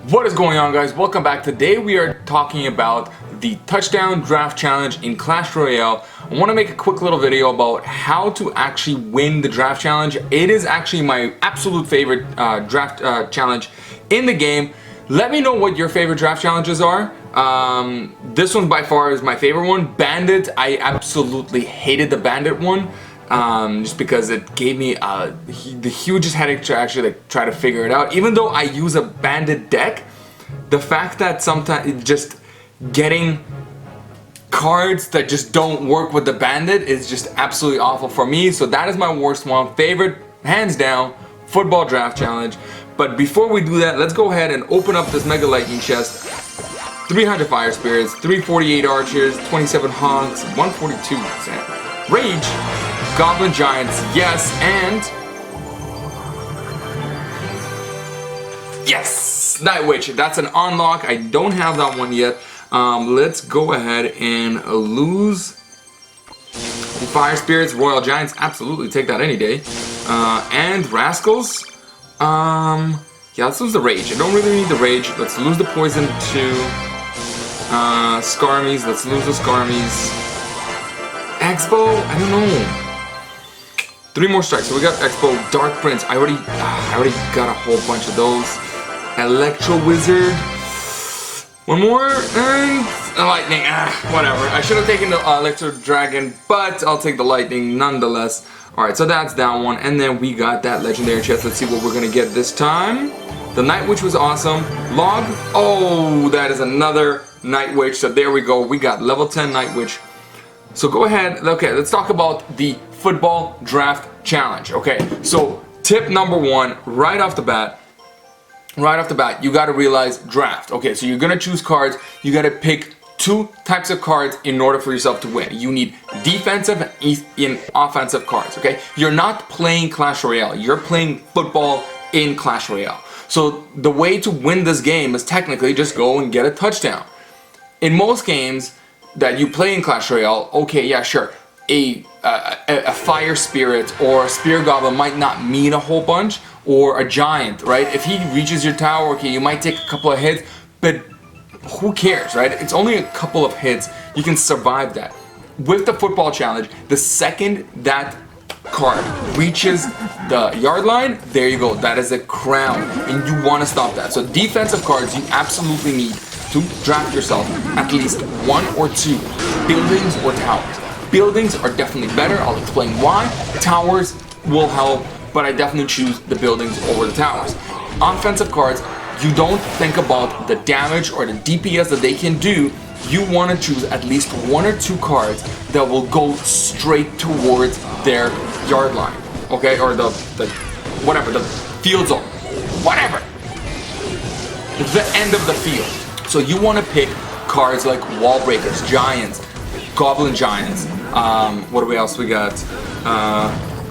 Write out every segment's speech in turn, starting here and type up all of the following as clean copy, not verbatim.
What is going on, guys? Welcome back. Today we are talking about the touchdown draft challenge in Clash Royale. I want to make a quick little video about how to actually win the draft challenge. It is actually my absolute favorite draft challenge in the game. Let me know what your favorite draft challenges are. This one by far is my favorite one. Bandit, I absolutely hated the Bandit one. Just because it gave me the hugest headache to actually try to figure it out. Even though I use a bandit deck, the fact that sometimes just getting cards that just don't work with the bandit is just absolutely awful for me. So that is my worst one. Favorite, hands down, football draft challenge. But before we do that, let's go ahead and open up this mega lightning chest. 300 fire spirits, 348 archers, 27 hogs, 142 rage. Goblin Giants, yes, and yes, Night Witch. That's an unlock. I don't have that one yet. Let's go ahead and lose Fire Spirits, Royal Giants. Absolutely, take that any day. And Rascals. Yeah, let's lose the Rage. I don't really need the Rage. Let's lose the Poison to Skarmies. Let's lose the Skarmies. Expo. I don't know. 3 more strikes. So we got Expo, Dark Prince. I already got a whole bunch of those. Electro Wizard. 1 more and a Lightning. Whatever. I should have taken the Electro Dragon, but I'll take the Lightning nonetheless. All right, so that's that one, and then we got that legendary chest. Let's see what we're gonna get this time. The Night Witch was awesome. Log. Oh, that is another Night Witch. So there we go. We got level 10 Night Witch. So go ahead. Okay, let's talk about the football draft challenge. Okay, so tip number 1, right off the bat, you got to realize draft. Okay, so you're gonna choose cards. You got to pick 2 types of cards in order for yourself to win. You need defensive and offensive cards. Okay, you're not playing Clash Royale. You're playing football in Clash Royale. So the way to win this game is technically just go and get a touchdown. In most games that you play in Clash Royale, okay, yeah, sure, a fire spirit or a spear goblin might not mean a whole bunch, or a giant, right? If he reaches your tower, okay, you might take a couple of hits, but who cares, right? It's only a couple of hits. You can survive that. With the football challenge, the second that card reaches the yard line, there you go. That is a crown, and you want to stop that. So defensive cards, you absolutely need to draft yourself at least 1 or 2 buildings or towers. Buildings are definitely better. I'll explain why. Towers will help, but I definitely choose the buildings over the towers. Offensive cards, you don't think about the damage or the DPS that they can do. You want to choose at least 1 or 2 cards that will go straight towards their yard line, okay, or the whatever, the field zone, whatever, the end of the field. So you want to pick cards like Wall Breakers, Giants, Goblin Giants. What do we else we got?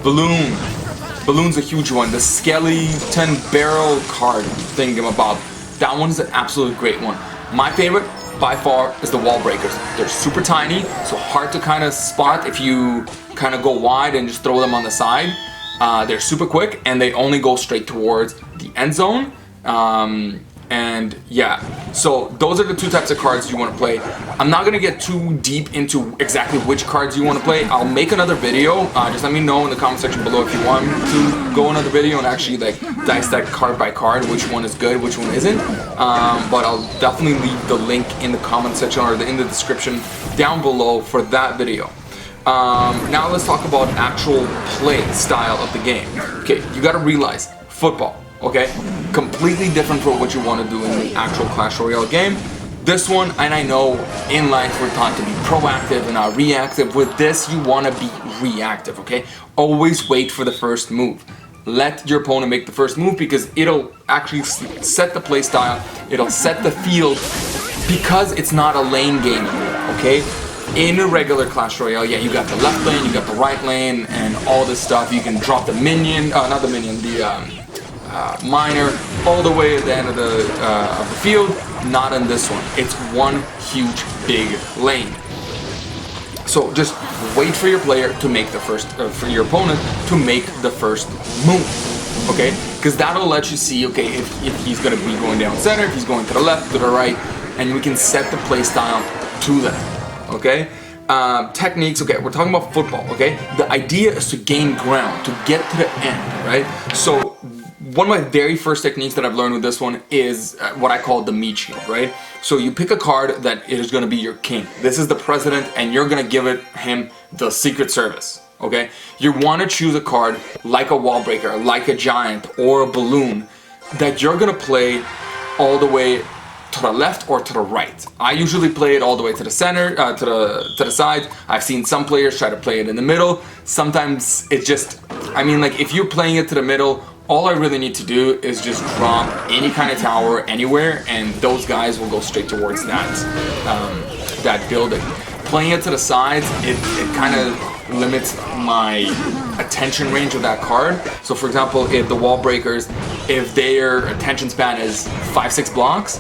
Balloon. Balloon's a huge one. The Skeleton Barrel card thingamabob. That one's an absolute great one. My favorite by far is the Wall Breakers. They're super tiny, so hard to kind of spot if you kind of go wide and just throw them on the side. They're super quick and they only go straight towards the end zone. And yeah, so those are the 2 types of cards you want to play. I'm not gonna get too deep into exactly which cards you want to play. I'll make another video. Just let me know in the comment section below if you want to go another video and actually like dissect card by card, which one is good, which one isn't. But I'll definitely leave the link in the comment section or in the description down below for that video. Now let's talk about actual play style of the game. Okay, you got to realize football. Okay, completely different from what you want to do in the actual Clash Royale game. This one, and I know in life we're taught to be proactive and not reactive. With this, you want to be reactive, okay? Always wait for the first move. Let your opponent make the first move because it'll actually set the play style. It'll set the field because it's not a lane game anymore, okay? In a regular Clash Royale, yeah, you got the left lane, you got the right lane, and all this stuff. You can drop the minion, not the minion, the miner all the way at the end of the field. Not in this one. It's one huge big lane. So just wait for your player to make the first, for your opponent to make the first move. Okay? because that'll let you see, okay, if he's going to be going down center, if he's going to the left, to the right, and we can set the play style to that, okay? Techniques, okay, we're talking about football, okay? The idea is to gain ground, to get to the end, right? So one of my very first techniques that I've learned with this one is what I call the meat shield, right? So you pick a card that is going to be your king. This is the president, and you're going to give him the Secret Service, okay? You want to choose a card like a wall breaker, like a giant, or a balloon that you're going to play all the way to the left or to the right. I usually play it all the way to the center, to the side. I've seen some players try to play it in the middle. Sometimes it just, I mean, like if you're playing it to the middle, all I really need to do is just drop any kind of tower anywhere, and those guys will go straight towards that building. Playing it to the sides, it kind of limits my attention range of that card. So for example, if the wall breakers, if their attention span is 5-6 blocks,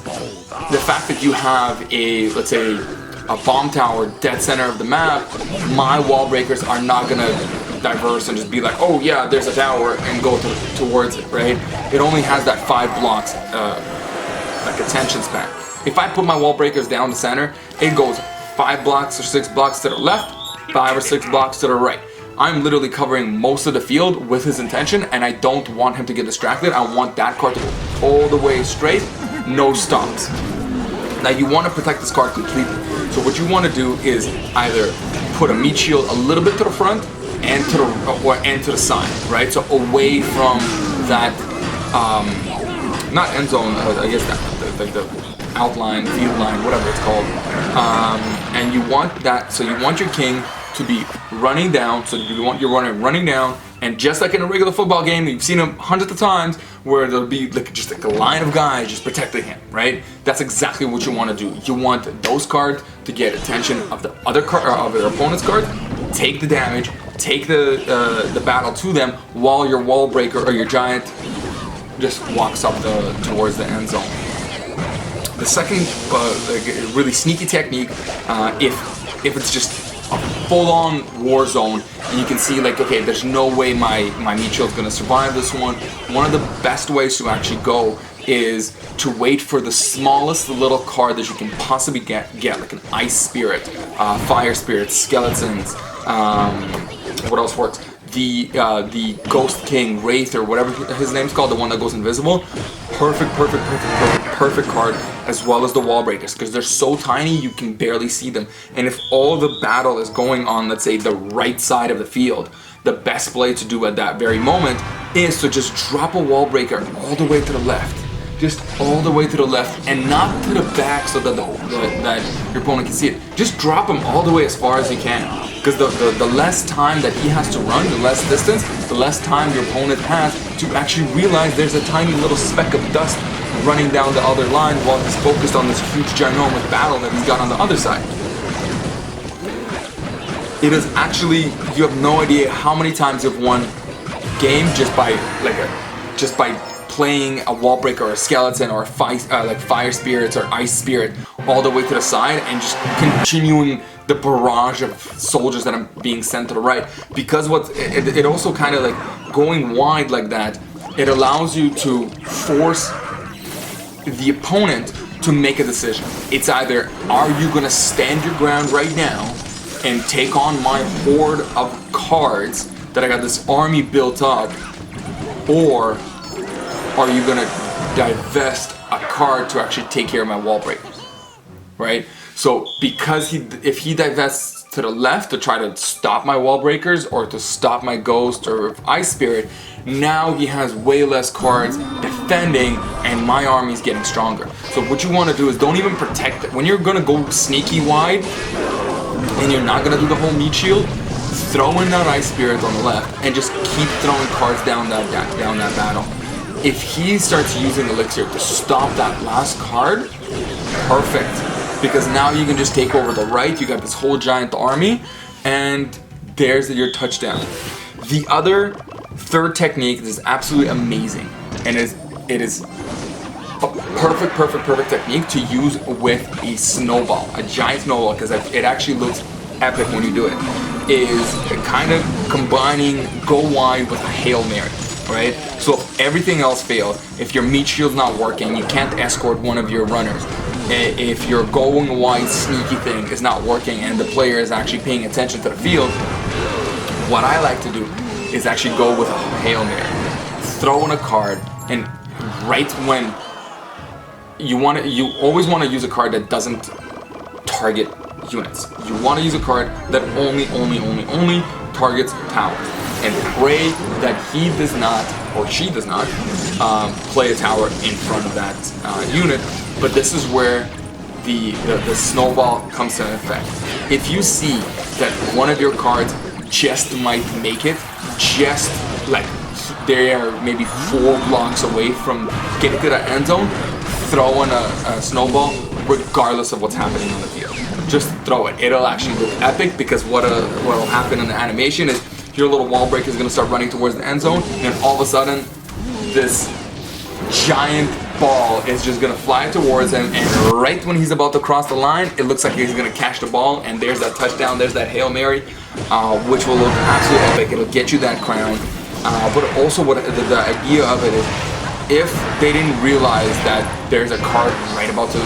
the fact that you have a, let's say, a bomb tower dead center of the map, my wall breakers are not gonna diverse and just be like, oh yeah, there's a tower, and go towards it, right? It only has that 5 blocks like attention span. If I put my wall breakers down the center, it goes 5 blocks or 6 blocks to the left, 5 or 6 blocks to the right. I'm literally covering most of the field with his intention, and I don't want him to get distracted. I want that card to go all the way straight, no stops. Now you want to protect this card completely. So what you want to do is either put a meat shield a little bit to the front and to the side, right? So away from that, not end zone, I guess that, like the outline, field line, whatever it's called. And you want that, so you want your king to be running down, so you want your runner running down, and just like in a regular football game, you've seen them hundreds of times, where there'll be like just like a line of guys just protecting him, right? That's exactly what you want to do. You want those cards to get attention of the other card, of their opponent's card, take the damage, take the battle to them, while your wall breaker or your giant just walks up towards the end zone. The second like, really sneaky technique, if it's just a full-on war zone, and you can see like, okay, there's no way my meat shield's gonna survive this one. One of the best ways to actually go is to wait for the smallest little card that you can possibly get like an ice spirit, fire spirit, skeletons, what else works? The Ghost King, Wraith, or whatever his name's called, the one that goes invisible. Perfect card, as well as the wall breakers, because they're so tiny you can barely see them. And if all the battle is going on, let's say, the right side of the field, the best play to do at that very moment is to just drop a wall breaker all the way to the left. Just all the way to the left, and not to the back so that that your opponent can see it. Just drop him all the way as far as you can, because the less time that he has to run, the less distance, the less time your opponent has to actually realize there's a tiny little speck of dust running down the other line while he's focused on this huge ginormous battle that he's got on the other side. It is actually, you have no idea how many times you've won game just by playing a wall breaker or a skeleton or like fire spirits or ice spirit all the way to the side, and just continuing the barrage of soldiers that are being sent to the right. Because it also kind of like going wide like that, it allows you to force the opponent to make a decision. It's either, are you gonna stand your ground right now and take on my horde of cards that I got this army built up, or are you gonna divest a card to actually take care of my wall breakers, right? So because if he divests to the left to try to stop my wall breakers or to stop my ghost or ice spirit, now he has way less cards defending, and my army's getting stronger. So what you want to do is don't even protect it. When you're gonna go sneaky wide and you're not gonna do the whole meat shield, throw in that ice spirit on the left and just keep throwing cards down that battle. If he starts using elixir to stop that last card, perfect, because now you can just take over the right. You got this whole giant army, and there's your touchdown. The other third technique is absolutely amazing, and it is a perfect technique to use with a snowball, a giant snowball, because it actually looks epic when you do it. Is kind of combining go wide with a Hail Mary. right? So if everything else failed, if your meat shield's not working, you can't escort one of your runners. If your going wide sneaky thing is not working and the player is actually paying attention to the field, what I like to do is actually go with a Hail Mary. Throw in a card, and right when you always want to use a card that doesn't target units. You want to use a card that only targets towers, and pray that he does not, or she does not, play a tower in front of that unit. But this is where the snowball comes to effect. If you see that one of your cards just might make it, just like they are maybe 4 blocks away from getting to the end zone, throw in a snowball regardless of what's happening on the field. Just throw it. It'll actually look epic, because what'll happen in the animation is your little wall breaker is going to start running towards the end zone, and then all of a sudden this giant ball is just going to fly towards him, and right when he's about to cross the line, it looks like he's going to catch the ball, and there's that touchdown, there's that Hail Mary, which will look absolutely epic. It'll get you that crown. But also what the idea of it is, if they didn't realize that there's a card right about to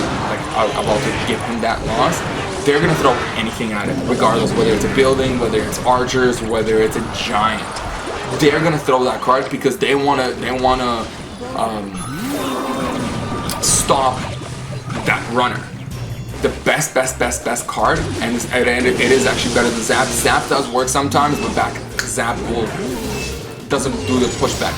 give him that loss, they're gonna throw anything at him, regardless whether it's a building, whether it's archers, whether it's a giant. They're gonna throw that card because they wanna stop that runner. The best card, and it is actually better than Zap. Zap does work sometimes, but Zap doesn't do the pushback.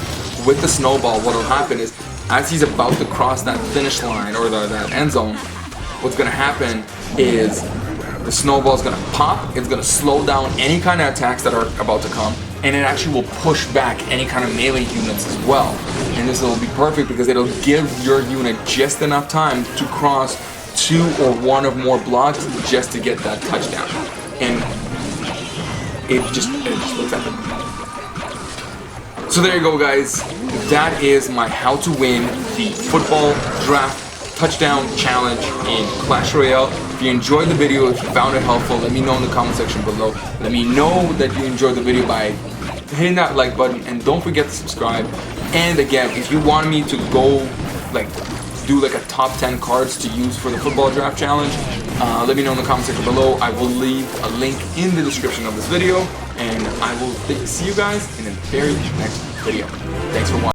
With the snowball, what will happen is, as he's about to cross that finish line or that end zone, what's going to happen is the snowball is going to pop. It's going to slow down any kind of attacks that are about to come, and it actually will push back any kind of melee units as well. And this will be perfect because it'll give your unit just enough time to cross 2 or 1 or more blocks just to get that touchdown. And it just looks epic. So there you go, guys. That is my how to win the football draft touchdown challenge in Clash Royale. If you enjoyed the video, if you found it helpful, let me know in the comment section below. Let me know that you enjoyed the video by hitting that like button, and don't forget to subscribe. And again, if you want me to go do a top 10 cards to use for the football draft challenge, let me know in the comment section below. I will leave a link in the description of this video, and I will see you guys in the very next video. Thanks for watching.